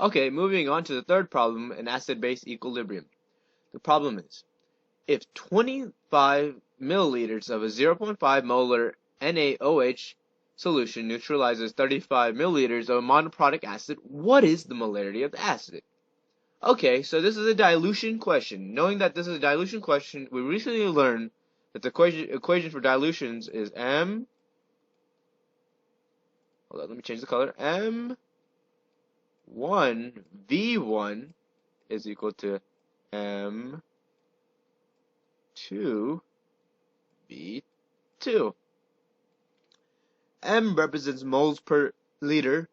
Okay, moving on to the third problem, an acid-base equilibrium. The problem is, if 25 milliliters of a 0.5 molar NaOH solution neutralizes 35 milliliters of monoprotic acid, what is the molarity of the acid? Okay, so this is a dilution question. Knowing that this is a dilution question, we recently learned that the equation for dilutions is hold on, let me change the color. M1 V1 is equal to M2 V2. M represents moles per liter,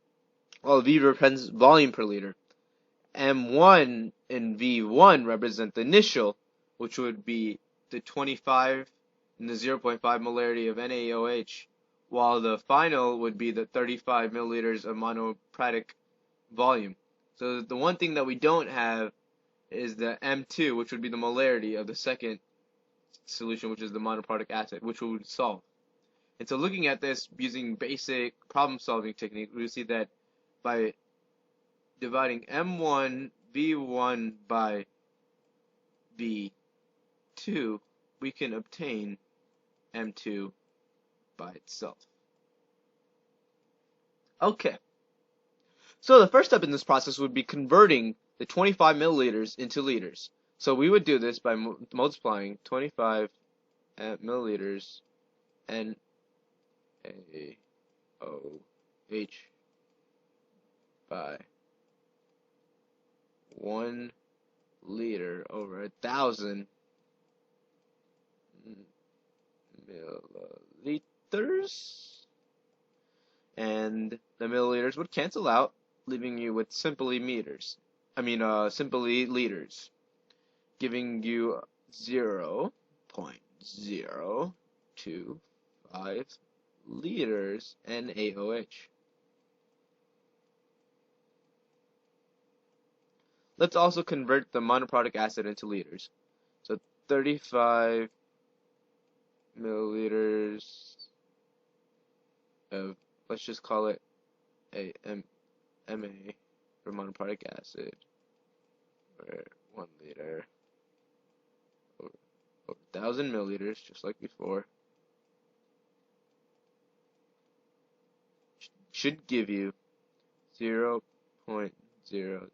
while V represents volume per liter. M1 and V1 represent the initial, which would be the 25 and the 0.5 molarity of NaOH, while the final would be the 35 milliliters of monoprotic volume. So the one thing that we don't have is the M2, which would be the molarity of the second solution, which is the monoprotic acid, which we would solve. And so looking at this using basic problem-solving technique, we see that by dividing M1 V1 by V2, we can obtain M2 by itself. Okay. So the first step in this process would be converting the 25 milliliters into liters. So we would do this by multiplying 25 milliliters NaOH by 1 liter over 1,000 milliliters, and the milliliters would cancel out, leaving you with simply liters, giving you 0.025 liters NaOH. Let's also convert the monoprotic acid into liters. So 35 milliliters of, let's just call it MA for monoprotic acid, or 1 liter over 1,000 milliliters, just like before, should give you 0.035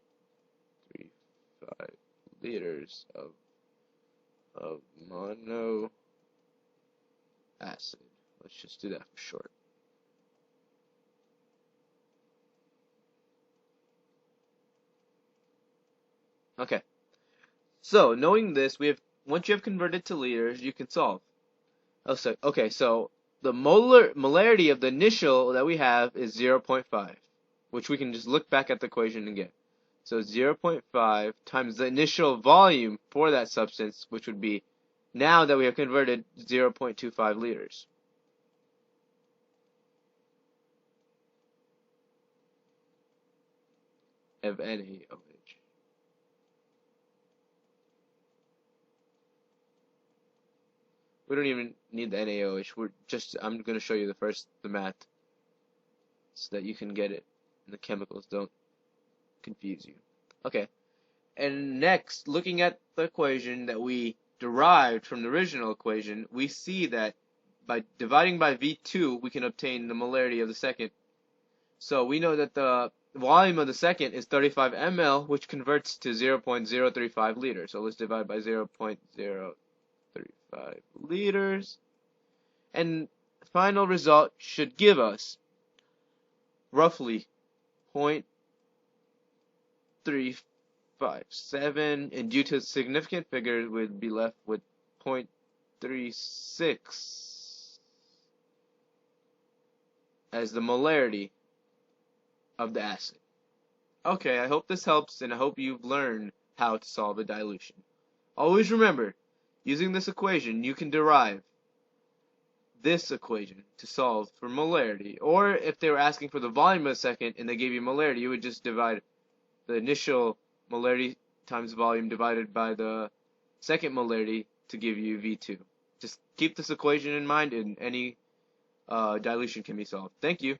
liters of mono acid. Let's just do that for short. Okay. So knowing this, once you have converted to liters, you can solve. Okay, so the molarity of the initial that we have is 0.5, which we can just look back at the equation and get. So 0.5 times the initial volume for that substance, which would be, now that we have converted, 0.25 liters. Of NaOH. We don't even need the NaOH. I'm going to show you the math, so that you can get it and the chemicals don't confuse you. Okay. And next, looking at the equation that we derived from the original equation, we see that by dividing by V2, we can obtain the molarity of the second. So we know that the volume of the second is 35 ml, which converts to 0.035 liters. So let's divide by 0.035 liters. And the final result should give us roughly 0.357, and due to significant figures, we'd be left with 0.36 as the molarity of the acid. Okay, I hope this helps, and I hope you've learned how to solve a dilution. Always remember, using this equation, you can derive this equation to solve for molarity. Or if they were asking for the volume of a second and they gave you molarity, you would just divide the initial molarity times volume divided by the second molarity to give you V2. Just keep this equation in mind, and any dilution can be solved. Thank you.